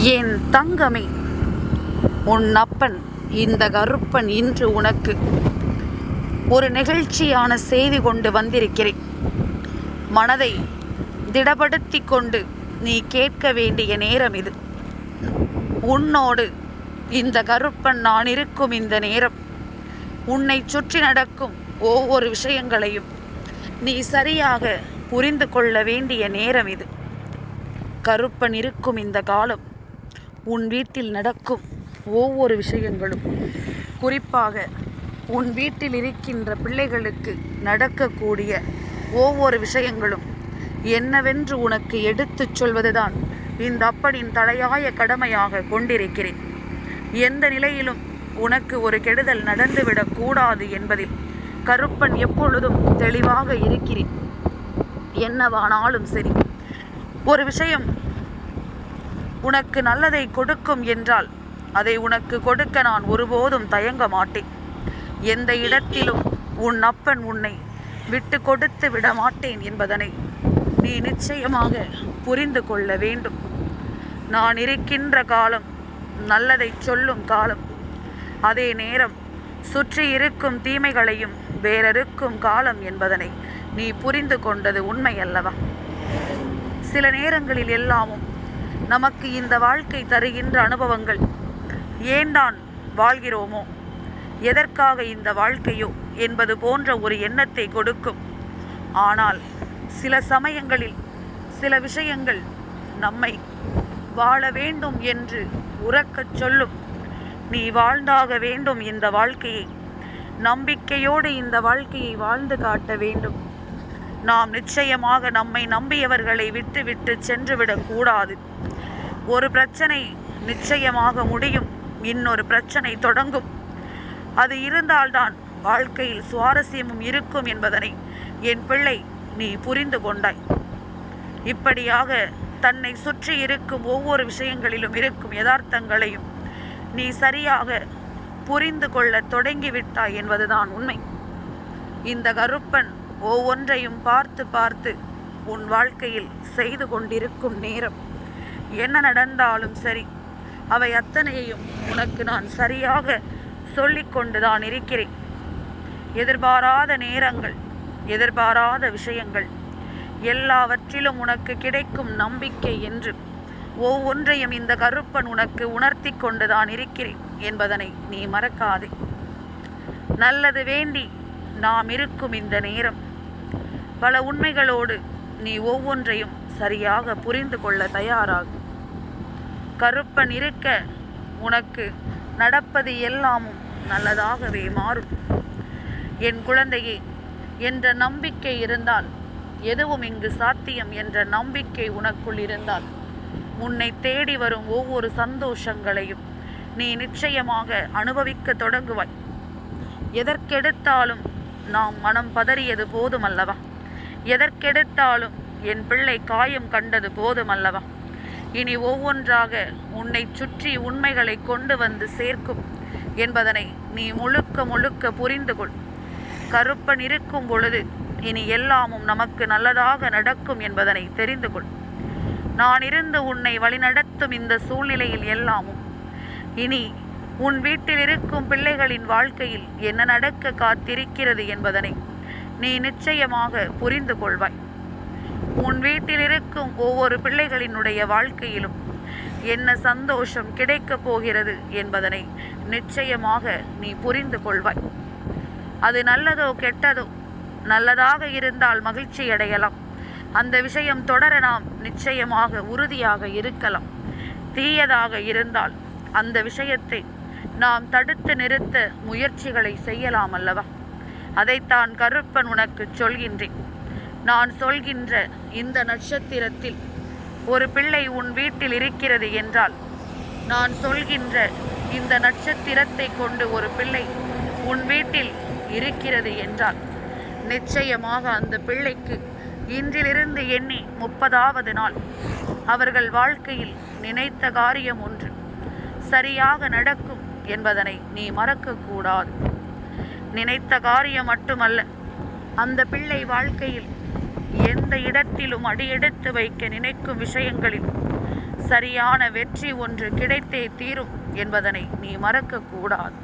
என் தங்கமே, உன் அப்பன் இந்த கருப்பன் இன்று உனக்கு ஒரு நெகிழ்ச்சியான செய்தி கொண்டு வந்திருக்கிறேன். மனதை திடப்படுத்தி கொண்டு நீ கேட்க வேண்டிய நேரம் இது. உன்னோடு இந்த கருப்பன் நான் இருக்கும் இந்த நேரம் உன்னை சுற்றி நடக்கும் ஒவ்வொரு விஷயங்களையும் நீ சரியாக புரிந்து கொள்ள வேண்டிய நேரம் இது. கருப்பன் இருக்கும் இந்த காலம் உன் வீட்டில் நடக்கும் ஒவ்வொரு விஷயங்களும், குறிப்பாக உன் வீட்டில் இருக்கின்ற பிள்ளைகளுக்கு நடக்கக்கூடிய ஒவ்வொரு விஷயங்களும் என்னவென்று உனக்கு எடுத்துச் சொல்வதுதான் இந்த அப்பனின் தலையாய கடமையாக கொண்டிருக்கிறேன். எந்த நிலையிலும் உனக்கு ஒரு கெடுதல் நடந்துவிடக் கூடாது என்பதில் கருப்பன் எப்பொழுதும் தெளிவாக இருக்கிறேன். என்னவானாலும் சரி, ஒரு விஷயம் உனக்கு நல்லதை கொடுக்கும் என்றால் அதை உனக்கு கொடுக்க நான் ஒருபோதும் தயங்க மாட்டேன். எந்த இடத்திலும் உன் அப்பன் உன்னை விட்டு கொடுத்து விட மாட்டேன் என்பதனை நீ நிச்சயமாக புரிந்து கொள்ள வேண்டும். நான் இருக்கின்ற காலம் நல்லதை சொல்லும் காலம், அதே நேரம் சுற்றி இருக்கும் தீமைகளையும் வேறறுக்கும் காலம் என்பதனை நீ புரிந்து கொண்டது உண்மை அல்லவா? சில நேரங்களில் எல்லாமும் நமக்கு இந்த வாழ்க்கை தருகின்ற அனுபவங்கள் ஏன்தான் வாழ்கிறோமோ, எதற்காக இந்த வாழ்க்கையோ என்பது போன்ற ஒரு எண்ணத்தை கொடுக்கும். ஆனால் சில சமயங்களில் சில விஷயங்கள் நம்மை வாழ வேண்டும் என்று உரக்கச் சொல்லும். நீ வாழ்ந்தாக வேண்டும் இந்த வாழ்க்கையை, நம்பிக்கையோடு இந்த வாழ்க்கையை வாழ்ந்து காட்ட வேண்டும். நாம் நிச்சயமாக நம்மை நம்பியவர்களை விட்டு சென்றுவிடக் கூடாது. ஒரு பிரச்சனை நிச்சயமாக முடியும், இன்னொரு பிரச்சனை தொடங்கும். அது இருந்தால்தான் வாழ்க்கையில் சுவாரஸ்யமும் இருக்கும் என்பதனை என் பிள்ளை நீ புரிந்து கொண்டாய். இப்படியாக தன்னை சுற்றி இருக்கும் ஒவ்வொரு விஷயங்களிலும் இருக்கும் யதார்த்தங்களையும் நீ சரியாக புரிந்து கொள்ள தொடங்கிவிட்டாய் என்பதுதான் உண்மை. இந்த கருப்பன் ஒவ்வொன்றையும் பார்த்து பார்த்து உன் வாழ்க்கையில் செய்து கொண்டிருக்கும் நேரம் என்ன நடந்தாலும் சரி, அவை அத்தனையையும் உனக்கு நான் சரியாக சொல்லிக்கொண்டுதான் இருக்கிறேன். எதிர்பாராத நேரங்கள், எதிர்பாராத விஷயங்கள் எல்லாவற்றிலும் உனக்கு கிடைக்கும் நம்பிக்கை என்று ஒவ்வொன்றையும் இந்த கருப்பன் உனக்கு உணர்த்தி கொண்டுதான் இருக்கிறேன் என்பதனை நீ மறக்காதே. நல்லது வேண்டி நாம் இருக்கும் இந்த நேரம் பல உண்மைகளோடு நீ ஒவ்வொன்றையும் சரியாக புரிந்து கொள்ள தயாராகும். கருப்பன் இருக்க உனக்கு நடப்பது எல்லாமும் நல்லதாகவே மாறும். என் குழந்தையே, என்ற நம்பிக்கை இருந்தால் எதுவும் இங்கு சாத்தியம் என்ற நம்பிக்கை உனக்குள் இருந்தால் உன்னை தேடி வரும் ஒவ்வொரு சந்தோஷங்களையும் நீ நிச்சயமாக அனுபவிக்க தொடங்குவாய். எதற்கெடுத்தாலும் நாம் மனம் பதறியது போதுமல்லவா? எதற்கெடுத்தாலும் என் பிள்ளை காயம் கண்டது போதுமல்லவா? இனி ஒவ்வொன்றாக உன்னை சுற்றி உண்மைகளை கொண்டு வந்து சேர்க்கும் என்பதனை நீ முழுக்க புரிந்து கொள். கருப்பன் இருக்கும் பொழுது இனி எல்லாமும் நமக்கு நல்லதாக நடக்கும் என்பதனை தெரிந்து கொள். நான் இருந்து உன்னை வழிநடத்தும் இந்த சூழ்நிலையில் எல்லாமும் இனி உன் வீட்டில் இருக்கும் பிள்ளைகளின் வாழ்க்கையில் என்ன நடக்க காத்திருக்கிறது என்பதனை நீ நிச்சயமாக புரிந்து கொள்வாய். உன் வீட்டில் இருக்கும் ஒவ்வொரு பிள்ளைகளினுடைய வாழ்க்கையிலும் என்ன சந்தோஷம் கிடைக்கப் போகிறது என்பதனை நிச்சயமாக நீ புரிந்து கொள்வாய். அது நல்லதோ கெட்டதோ, நல்லதாக இருந்தால் மகிழ்ச்சி அடையலாம், அந்த விஷயம் தொடர நாம் நிச்சயமாக உறுதியாக இருக்கலாம். தீயதாக இருந்தால் அந்த விஷயத்தை நாம் தடுத்து நிறுத்த முயற்சிகளை செய்யலாம் அல்லவா? அதைத்தான் கருப்பன் உனக்கு சொல்கின்றேன். நான் சொல்கின்ற இந்த நட்சத்திரத்தில் ஒரு பிள்ளை உன் வீட்டில் இருக்கிறது என்றால், நான் சொல்கின்ற இந்த நட்சத்திரத்தை கொண்டு ஒரு பிள்ளை உன் வீட்டில் இருக்கிறது என்றால் நிச்சயமாக அந்த பிள்ளைக்கு இன்றிலிருந்து எண்ணி 30வது நாள் அவர்கள் வாழ்க்கையில் நினைத்த காரியம் ஒன்று சரியாக நடக்கும் என்பதனை நீ மறக்கக்கூடாது. நினைத்த காரியம் மட்டுமல்ல, அந்த பிள்ளை வாழ்க்கையில் எந்த இடத்திலும் அடியெடுத்து வைக்க நினைக்கும் விஷயங்களில் சரியான வெற்றி ஒன்று கிடைத்தே தீரும் என்பதனை நீ மறக்கக்கூடாது.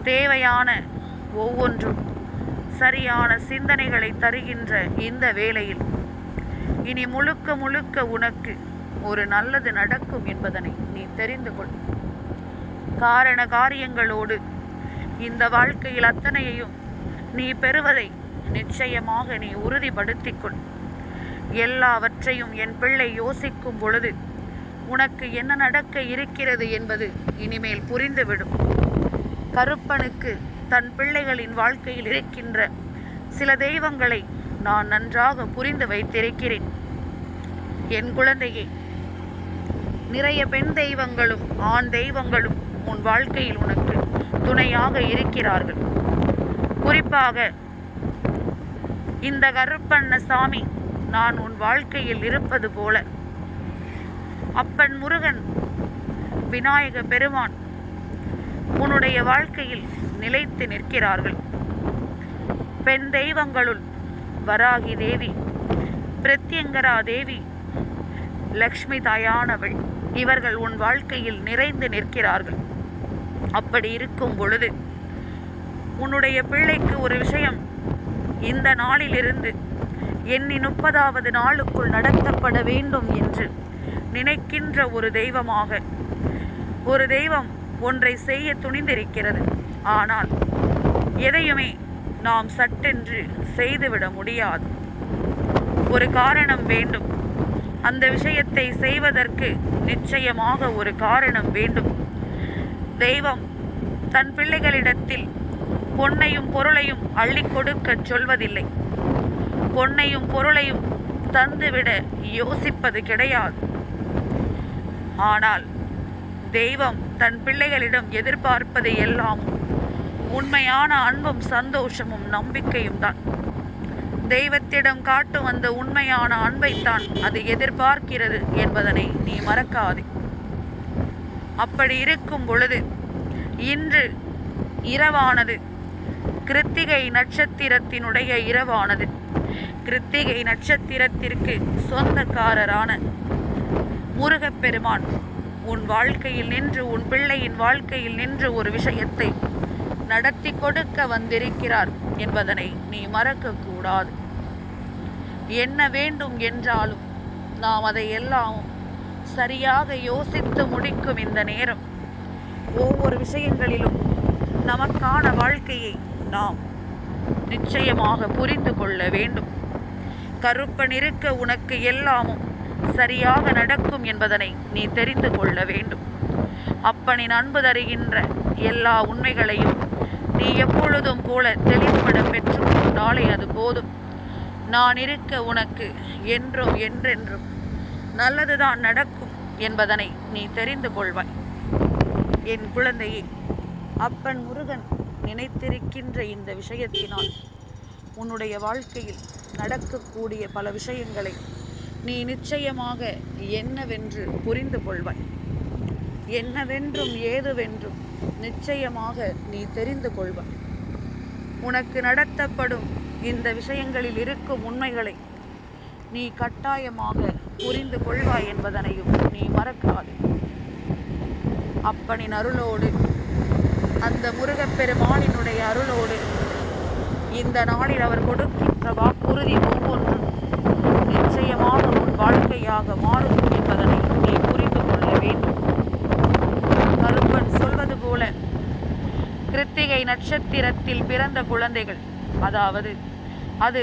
தேவையான ஒவ்வொன்றும் சரியான சிந்தனைகளை தருகின்ற இந்த வேளையில் இனி முழுக்க முழுக்க உனக்கு ஒரு நல்லது நடக்கும் என்பதனை நீ தெரிந்து கொள். காரண காரியங்களோடு இந்த வாழ்க்கையில் அத்தனையையும் நீ பெறுவதை நிச்சயமாக நீ உறுதிப்படுத்திக் கொள். எல்லாவற்றையும் என் பிள்ளை யோசிக்கும் பொழுது உனக்கு என்ன நடக்க இருக்கிறது என்பது இனிமேல் புரிந்துவிடும். கருப்பனுக்கு தன் பிள்ளைகளின் வாழ்க்கையில் இருக்கின்ற சில தெய்வங்களை நான் நன்றாக புரிந்து வைத்திருக்கிறேன். என் குழந்தையே, நிறைய பெண் தெய்வங்களும் ஆண் தெய்வங்களும் உன் வாழ்க்கையில் உனக்கு துணையாக இருக்கிறார்கள். குறிப்பாக இந்த கருப்பண்ணசாமி நான் உன் வாழ்க்கையில் இருப்பது போல அப்பன் முருகன், விநாயக பெருமான் உன்னுடைய வாழ்க்கையில் நிலைத்து நிற்கிறார்கள். பெண் தெய்வங்களுள் வராகி தேவி, பிரத்யங்கரா தேவி, லக்ஷ்மி தாயானவள் இவர்கள் உன் வாழ்க்கையில் நிறைந்து நிற்கிறார்கள். அப்படி இருக்கும் பொழுது உன்னுடைய பிள்ளைக்கு ஒரு விஷயம் இந்த நாளிலிருந்து எண்ணி 30வது நாளுக்குள் நடத்தப்பட வேண்டும் என்று நினைக்கின்ற ஒரு தெய்வமாக ஒரு தெய்வம் ஒன்றை செய்ய துணிந்திருக்கிறது. ஆனால் எதையுமே நாம் சட்டென்று செய்துவிட முடியாது. ஒரு காரணம் வேண்டும். அந்த விஷயத்தை செய்வதற்கு நிச்சயமாக ஒரு காரணம் வேண்டும். தெய்வம் தன் பிள்ளைகளிடத்தில் பொன்னையும் பொருளையும் அள்ளி கொடுக்க சொல்வதில்லை. பொன்னையும் பொருளையும் தந்துவிட யோசிப்பது கிடையாது. ஆனால் தெய்வம் தன் பிள்ளைகளிடம் எதிர்பார்ப்பது எல்லாம் உண்மையான அன்பும் சந்தோஷமும் நம்பிக்கையும் தான். தெய்வத்திடம் காட்டும் அந்த உண்மையான அன்பைத்தான் அது எதிர்பார்க்கிறது என்பதனை நீ மறக்காதே. அப்படி இருக்கும் பொழுது இன்று இரவானது கிருத்திகை நட்சத்திரத்தினுடைய இரவானது. கிருத்திகை நட்சத்திரத்திற்கு சொந்தக்காரரான முருகப்பெருமான் உன் வாழ்க்கையில் நின்று, உன் பிள்ளையின் வாழ்க்கையில் நின்று ஒரு விஷயத்தை நடத்தி கொடுக்க வந்திருக்கிறார் என்பதனை நீ மறக்கக்கூடாது. என்ன வேண்டும் என்றாலும் நாம் அதை எல்லாம் சரியாக யோசித்து முடிக்கும் இந்த நேரம். ஒவ்வொரு விஷயங்களிலும் நமக்கான வாழ்க்கையை நாம் நிச்சயமாக புரிந்து கொள்ள வேண்டும். கருப்பன் இருக்க உனக்கு எல்லாமும் சரியாக நடக்கும் என்பதனை நீ தெரிந்து கொள்ள வேண்டும். அப்பனின் அன்பு தருகின்ற எல்லா உண்மைகளையும் நீ எப்பொழுதும் போல தெளிவுபட பெற்று நாளை அது போதும். நான் இருக்க உனக்கு என்றும் என்றென்றும் நல்லதுதான் நடக்கும் என்பதனை நீ தெரிந்து கொள்வாய். என் குழந்தையே, அப்பன் முருகன் நினைத்திருக்கின்ற இந்த விஷயத்தினால் உன்னுடைய வாழ்க்கையில் நடக்கக்கூடிய பல விஷயங்களை நீ நிச்சயமாக என்னவென்று புரிந்து கொள்வாய். என்னவென்றும் ஏதுவென்றும் நிச்சயமாக நீ தெரிந்து கொள்வாய். உனக்கு நடத்தப்படும் இந்த விஷயங்களில் இருக்கும் உண்மைகளை நீ கட்டாயமாக புரிந்து கொள்வாய் என்பதனையும் நீ மறக்காதே. அப்பனின் அருளோடு, அந்த முருகப்பெருமானினுடைய அருளோடு இந்த நாளில் அவர் கொடுக்கின்ற வாக்குறுதி ஒவ்வொன்றும் நிச்சயமாக உன் வாழ்க்கையாக மாறும் என்பதனை நீ புரிந்து கொள்ள வேண்டும். கருப்பன் சொல்வது போல கிருத்திகை நட்சத்திரத்தில் பிறந்த குழந்தைகள், அதாவது அது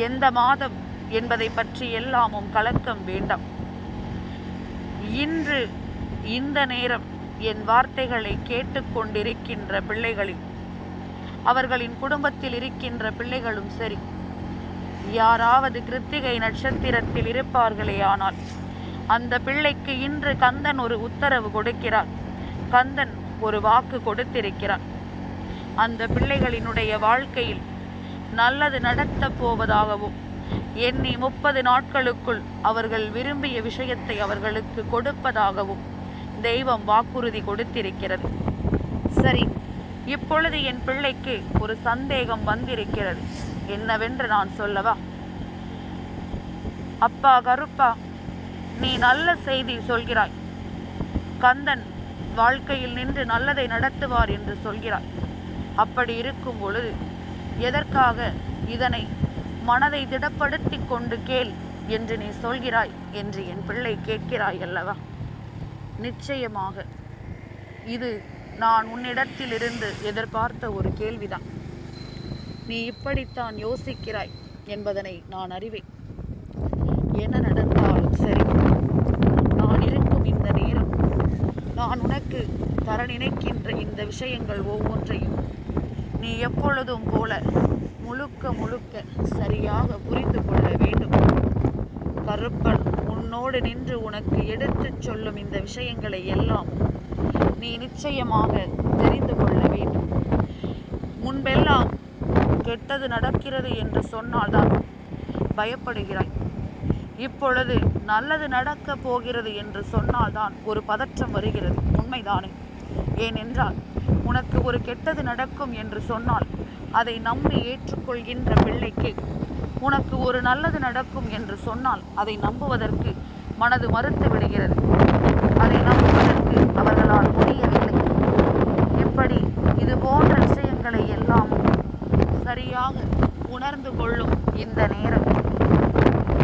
எந்த மாதம் என்பதை பற்றி எல்லாமும் கலக்கம் வேண்டாம். இன்று இந்த நேரம் என் வார்த்தைகளை கேட்டுக்கொண்டிருக்கின்ற பிள்ளைகளில், அவர்களின் குடும்பத்தில் இருக்கின்ற பிள்ளைகளும் சரி, யாராவது கிருத்திகை நட்சத்திரத்தில் இருப்பார்களே ஆனால் அந்த பிள்ளைக்கு இன்று கந்தன் ஒரு உத்தரவு கொடுக்கிறார். கந்தன் ஒரு வாக்கு கொடுத்திருக்கிறார். அந்த பிள்ளைகளினுடைய வாழ்க்கையில் நல்லது நடத்தப் போவதாகவும் எண்ணி 30 நாட்களுக்குள் அவர்கள் விரும்பிய விஷயத்தை அவர்களுக்கு கொடுப்பதாகவும் தெய்வம் வாக்குறுதி கொடுத்திருக்கிறது. சரி, இப்பொழுது என் பிள்ளைக்கு ஒரு சந்தேகம் வந்திருக்கிறது. என்னவென்று நான் சொல்லவா? அப்பா கருப்பா, நீ நல்ல செய்தி சொல்கிறாய். கந்தன் வாழ்க்கையில் நின்று நல்லதை நடத்துவார் என்று சொல்கிறாய். அப்படி இருக்கும் பொழுது எதற்காக இதனை மனதை திடப்படுத்தி கொண்டு கேள் என்று நீ சொல்கிறாய் என்று என் பிள்ளை கேட்கிறாய் அல்லவா? நிச்சயமாக இது நான் உன்னிடத்திலிருந்து எதிர்பார்த்த ஒரு கேள்விதான். நீ இப்படித்தான் யோசிக்கிறாய் என்பதனை நான் அறிவேன். என்ன நடந்தாலும் சரி, நான் இருக்கும் இந்த நேரம், நான் உனக்கு தர நினைக்கின்ற இந்த விஷயங்கள் ஒவ்வொன்றையும் நீ எப்பொழுதும் போல முழுக்க முழுக்க சரியாக புரிந்து கொள்ள வேண்டும். கருப்பன் உன்னோடு நின்று உனக்கு எடுத்துச் சொல்லும் இந்த விஷயங்களை எல்லாம் நீ நிச்சயமாக தெரிந்து கொள்ள வேண்டும். முன்பெல்லாம் கெட்டது நடக்கிறது என்று சொன்னால்தான் பயப்படுகிறாய். இப்பொழுது நல்லது நடக்கப் போகிறது என்று சொன்னால்தான் ஒரு பதற்றம் வருகிறது. உண்மைதானே? ஏனென்றால் உனக்கு ஒரு கெட்டது நடக்கும் என்று சொன்னால் அதை நம்பி ஏற்றுக்கொள்கின்ற பிள்ளைக்கு உனக்கு ஒரு நல்லது நடக்கும் என்று சொன்னால் அதை நம்புவதற்கு மனது மறுத்து விடுகிறது. அதை நம்புவதற்கு அவர்களால் முடியவில்லை. இப்படி இது போன்ற விஷயங்களை எல்லாம் சரியாக உணர்ந்து கொள்ளும் இந்த நேரம்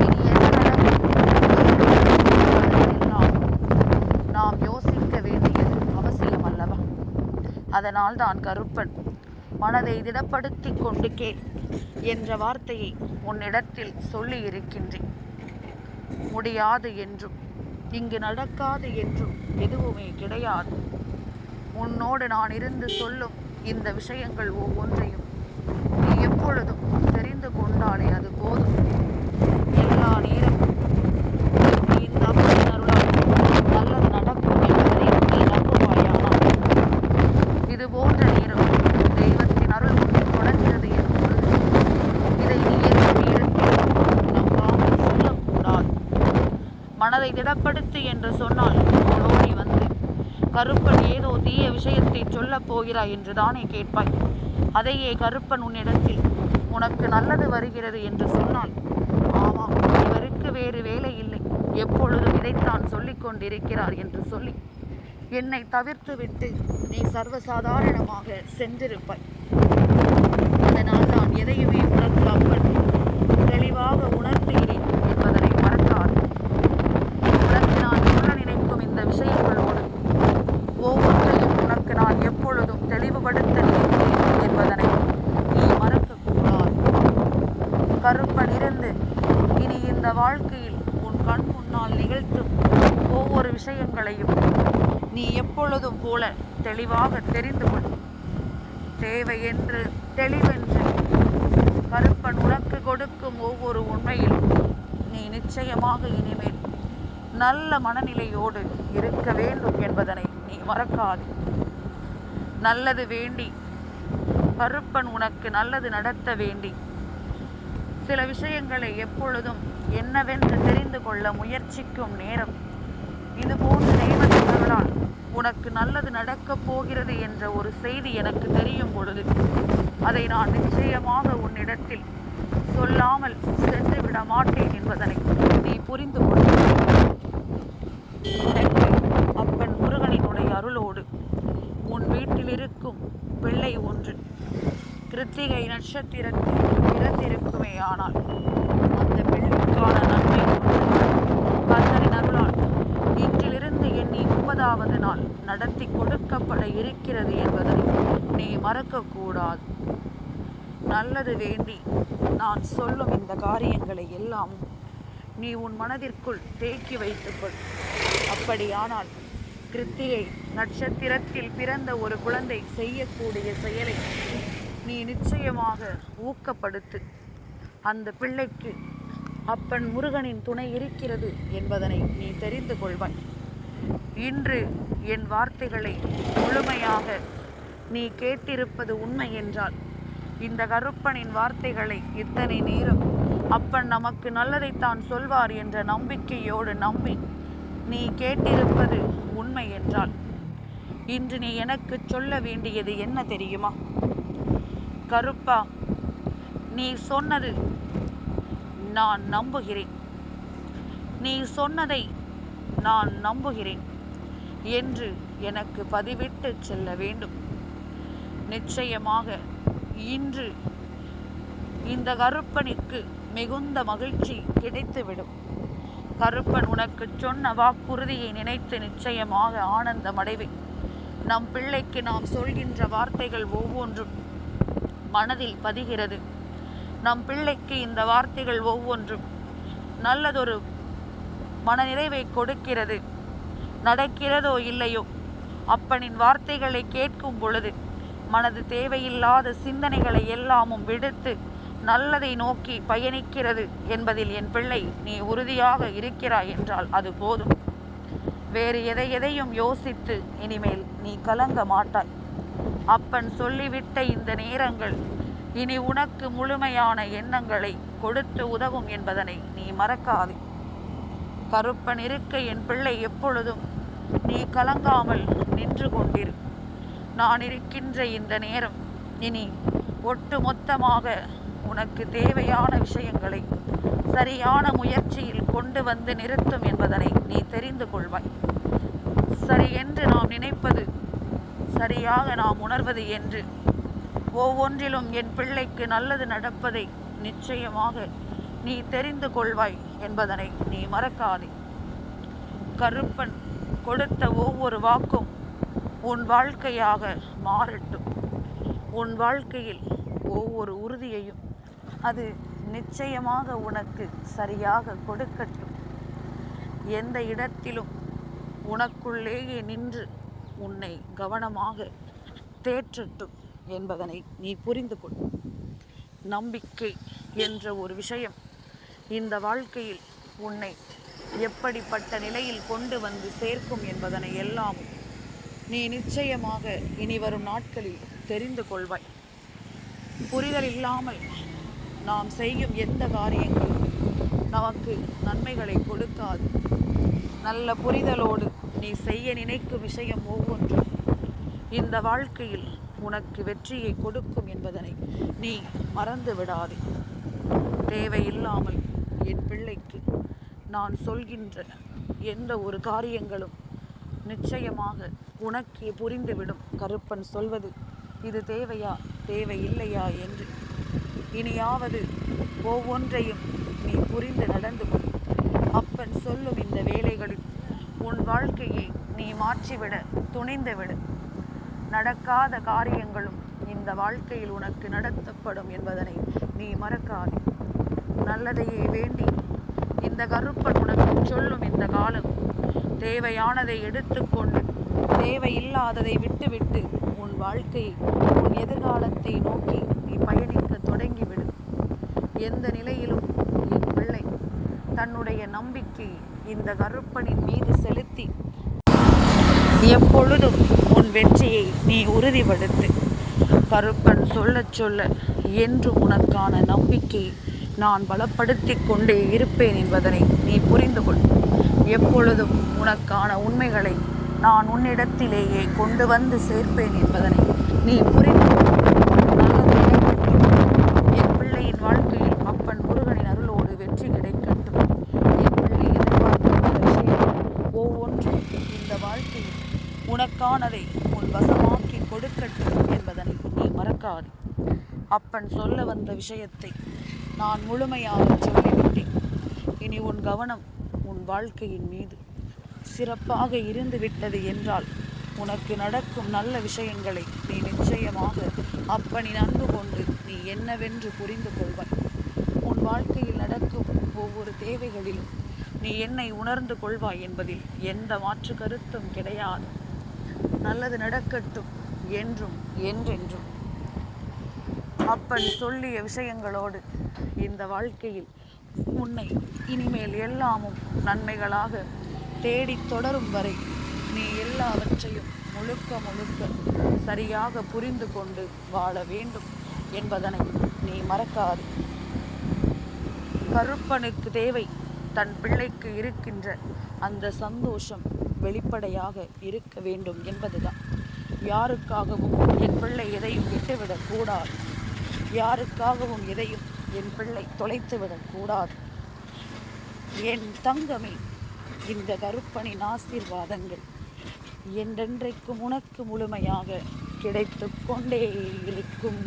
இனி என்ன நடக்கும் நாம் யோசிக்க வேண்டியது அவசியம் அல்லவா? அதனால்தான் கருப்பன் மனதை திடப்படுத்தி கொண்டு கேள் என்ற வார்த்தையை உன்னிடத்தில் சொல்லி இருக்கின்றேன். முடியாது என்றும் இங்கு நடக்காது என்றும் எதுவுமே கிடையாது. உன்னோடு நான் இருந்து சொல்லும் இந்த விஷயங்கள் ஒவ்வொன்றையும் நீ எப்பொழுதும் தெரிந்து கொண்டாலே அது போதும். எல்லா நேரமும் நீ இந்த அப்பனின் அருளால் நல்லது நடக்கும் என்பதை நீ நம்புவாயானால் இது போன்ற நேரம் தெய்வத்தின் அருள் தொடர்கிறது என்பது இதை நீ நம்பாமல் சொல்லக்கூடாது. மனதை திடப்படுத்து என்று சொன்னால் ஓடோடி வந்து கருப்பன் ஏதோ தீய விஷயத்தை சொல்லப் போகிறாய் என்று தானே கேட்பாய். அதையே கருப்பன் உன்னிடத்தில் உனக்கு நல்லது வருகிறது என்று சொன்னால், ஆமாம், இவருக்கு வேறு வேலை இல்லை, எப்பொழுதும் இதைத்தான் சொல்லிக் கொண்டிருக்கிறார் என்று சொல்லி என்னை தவிர்த்துவிட்டு நீ சர்வசாதாரணமாக சென்றிருப்பாய். அதனால் தான் எதையுமே உனக்கு அப்பன் தெளிவாக உணர்த்துகிறேன் என்பதனை மறக்காது. உனக்கு நான் சொல்ல நினைக்கும் இந்த விஷயங்களோடு ஒவ்வொன்றையும் உனக்கு நான் எப்பொழுதும் தெளிவுபடுத்த நினைக்கிறேன் என்பதனை நீ மறக்கக்கூடாது. கருப்பன் இருந்து இனி இந்த வாழ்க்கையில் உன் கண் முன்னால் நிகழ்த்தும் ஒவ்வொரு விஷயங்களையும் நீ எப்பொழுதும் போல தெளிவாக தெரிந்து கொள். தேவை என்று தெளிவென்று கருப்பன் உனக்கு கொடுக்கும் ஒவ்வொரு உண்மையிலும் நீ நிச்சயமாக இனிமேல் நல்ல மனநிலையோடு இருக்க வேண்டும் என்பதனை நீ மறக்காது. நல்லது வேண்டி கருப்பன் உனக்கு நல்லது நடத்த வேண்டி சில விஷயங்களை எப்பொழுதும் என்னவென்று தெரிந்து கொள்ள முயற்சிக்கும் நேரம் இது போன்ற தெய்வத்தினர்களால் உனக்கு நல்லது நடக்கப் போகிறது என்ற ஒரு செய்தி எனக்கு தெரியும் பொழுது அதை நான் நிச்சயமாக உன்னிடத்தில் சொல்லாமல் சென்று விட மாட்டேன் என்பதனை நீ புரிந்து கொள். அப்பன் முருகனினுடைய அருளோடு உன் வீட்டில் இருக்கும் பிள்ளை ஒன்று கிருத்திகை நட்சத்திரத்தில் பிறந்திருக்குமே ஆனால் அந்த பிள்ளைக்கான நன்மை கந்தனின் அருளால் இன்றிலிருந்து எண்ணி 30வது நாள் நடத்தி கொடுக்கப்பட இருக்கிறது என்பதை நீ மறக்கக்கூடாது. நல்லது வேண்டி நான் சொல்லும் இந்த காரியங்களை எல்லாம் நீ உன் மனதிற்குள் தேக்கி வைத்துக்கொள். அப்படியானால் கிருத்திகை நட்சத்திரத்தில் பிறந்த ஒரு குழந்தை செய்யக்கூடிய செயலை நீ நிச்சயமாக ஊக்கப்படுத்து. அந்த பிள்ளைக்கு அப்பன் முருகனின் துணை இருக்கிறது என்பதனை நீ தெரிந்து கொள்வாய். இன்று என் வார்த்தைகளை முழுமையாக நீ கேட்டிருப்பது உண்மை என்றால் இந்த கருப்பனின் வார்த்தைகளை இத்தனை நேரம் அப்பன் நமக்கு நல்லதைத்தான் சொல்வார் என்ற நம்பிக்கையோடு நம்பி நீ கேட்டிருப்பது உண்மை என்றால் இன்று நீ எனக்கு சொல்ல வேண்டியது என்ன தெரியுமா? கருப்பா, நீ சொன்னது நான் நம்புகிறேன். நீ சொன்னதை நான் நம்புகிறேன் என்று எனக்கு பதிவிட்டு செல்ல வேண்டும். நிச்சயமாக இன்று இந்த கருப்பனுக்கு மிகுந்த மகிழ்ச்சி கிடைத்துவிடும். கருப்பன் உனக்கு சொன்ன வாக்குறுதியை நினைத்து நிச்சயமாக ஆனந்தம் அடைவேன். நம் பிள்ளைக்கு நாம் சொல்கின்ற வார்த்தைகள் ஒவ்வொன்றும் மனதில் பதிகிறது. நம் பிள்ளைக்கு இந்த வார்த்தைகள் ஒவ்வொன்றும் நல்லதொரு மனநிறைவை கொடுக்கிறது. நடக்கிறதோ இல்லையோ, அப்பனின் வார்த்தைகளை கேட்கும் பொழுது மனது தேவையில்லாத சிந்தனைகளை எல்லாமும் விடுத்து நல்லதை நோக்கி பயணிக்கிறது என்பதில் என் பிள்ளை நீ உறுதியாக இருக்கிறாய் என்றால் அது போதும். வேறு எதையும் யோசித்து இனிமேல் நீ கலங்க மாட்டாய். அப்பன் சொல்லிவிட்ட இந்த நேரங்கள் இனி உனக்கு முழுமையான எண்ணங்களை கொடுத்து உதவும் என்பதனை நீ மறக்காதே. கருப்பன் இருக்க என் பிள்ளை எப்பொழுதும் நீ கலங்காமல் நின்று கொண்டிரு. நான் இருக்கின்ற இந்த நேரம் இனி ஒட்டு மொத்தமாக உனக்கு தேவையான விஷயங்களை சரியான முயற்சியில் கொண்டு வந்து நிறுத்தும் என்பதனை நீ தெரிந்து கொள்வாய். சரி என்று நாம் நினைப்பது சரியாக நாம் உணர்வது என்று ஒவ்வொன்றிலும் என் பிள்ளைக்கு நல்லது நடப்பதை நிச்சயமாக நீ தெரிந்து கொள்வாய் என்பதனை நீ மறக்காதே. கருப்பன் கொடுத்த ஒவ்வொரு வாக்கும் உன் வாழ்க்கையாக மாறட்டும். உன் வாழ்க்கையில் ஒவ்வொரு உறுதியையும் அது நிச்சயமாக உனக்கு சரியாக கொடுக்கட்டும். எந்த இடத்திலும் உனக்குள்ளேயே நின்று உன்னை கவனமாக தேற்றட்டும் என்பதனை நீ புரிந்து கொள். நம்பிக்கை என்ற ஒரு விஷயம் இந்த வாழ்க்கையில் உன்னை எப்படிப்பட்ட நிலையில் கொண்டு வந்து சேர்க்கும் என்பதனை எல்லாம் நீ நிச்சயமாக இனி வரும் நாட்களில் தெரிந்து கொள்வாய். புரிதல் இல்லாமல் நாம் செய்யும் எந்த காரியங்களும் நமக்கு நன்மைகளை கொடுக்காது. நல்ல புரிதலோடு நீ செய்ய நினைக்கும் விஷயம் ஒவ்வொன்றும் இந்த வாழ்க்கையில் உனக்கு வெற்றியை கொடுக்கும் என்பதனை நீ மறந்து விடாதே. தேவையில்லாமல் என் பிள்ளைக்கு நான் சொல்கின்ற எந்த ஒரு காரியங்களும் நிச்சயமாக உனக்கே புரிந்துவிடும். கருப்பன் சொல்வது இது தேவையா தேவையில்லையா என்று இனியாவது ஒவ்வொன்றையும் நீ புரிந்து நடந்து கொள். அப்பன் சொல்லும் இந்த வேலைகளில் உன் வாழ்க்கையை நீ மாற்றிவிட துணிந்துவிடு. நடக்காத காரியங்களும் இந்த வாழ்க்கையில் உனக்கு நடத்தப்படும் என்பதனை நீ மறக்காதே. நல்லதையே வேண்டி இந்த கருப்பன் உனக்கு சொல்லும் இந்த காலம் தேவையானதை எடுத்துக்கொண்டு தேவையில்லாததை விட்டுவிட்டு உன் வாழ்க்கையை உன் எதிர்காலத்தை நோக்கி நீ பயணிக்க தொடங்கிவிடு. எந்த நிலையிலும் என் பிள்ளை தன்னுடைய நம்பிக்கையை இந்த கருப்பனின் மீது செலுத்தி எப்பொழுதும் உன் வெற்றியை நீ உறுதிப்படுத்து. கருப்பன் சொல்லச் சொல்ல என்றும் உனக்கான நம்பிக்கையை நான் பலப்படுத்தி கொண்டே இருப்பேன் என்பதனை நீ புரிந்து கொள். எப்பொழுதும் உனக்கான உண்மைகளை நான் உன்னிடத்திலேயே கொண்டு வந்து சேர்ப்பேன் என்பதனை நீ புரிந்து கொள். நல்லது கிடைக்கட்டும். என் பிள்ளையின் வாழ்க்கையில் அப்பன் முருகனின் அருளோடு வெற்றி கிடைக்கட்டும். என் பிள்ளை எதிர்பார்க்கின்ற விஷயங்கள் ஒவ்வொன்றும் இந்த வாழ்க்கையில் உனக்கானதை உன் வசமாக்கி கொடுக்கட்டும் என்பதனை நீ மறக்காது. அப்பன் சொல்ல வந்த விஷயத்தை நான் முழுமையாக சொல்லிவிட்டேன். இனி உன் கவனம் உன் வாழ்க்கையின் மீது சிறப்பாக இருந்து விட்டது என்றால் உனக்கு நடக்கும் நல்ல விஷயங்களை நீ நிச்சயமாக அப்பனின் அன்பு கொண்டு நீ என்னவென்று புரிந்து கொள்வாய். உன் வாழ்க்கையில் நடக்கும் ஒவ்வொரு தேவைகளிலும் நீ என்னை உணர்ந்து கொள்வாய் என்பதில் எந்த மாற்று கருத்தும் கிடையாது. நல்லது நடக்கட்டும் என்றும் என்றென்றும். அப்பன் சொல்லிய விஷயங்களோடு இந்த வாழ்க்கையில் உன்னை இனிமேல் எல்லாமும் நன்மைகளாக தேடி தொடரும் வரை நீ எல்லாவற்றையும் முழுக்க முழுக்க சரியாக புரிந்து கொண்டு வாழ வேண்டும் என்பதனை நீ மறக்காது. கருப்பனுக்கு தேவை தன் பிள்ளைக்கு இருக்கின்ற அந்த சந்தோஷம் வெளிப்படையாக இருக்க வேண்டும் என்பதுதான். யாருக்காகவும் என் பிள்ளை எதையும் விட்டுவிடக் கூடாது. யாருக்காகவும் எதையும் என் பிள்ளை தொலைத்துவிடக் கூடாது. என் தங்கமே, இந்த கருப்பனின் ஆசீர்வாதங்கள் என்றென்றைக்கும் உனக்கு முழுமையாக கிடைத்து கொண்டே இருக்கும்.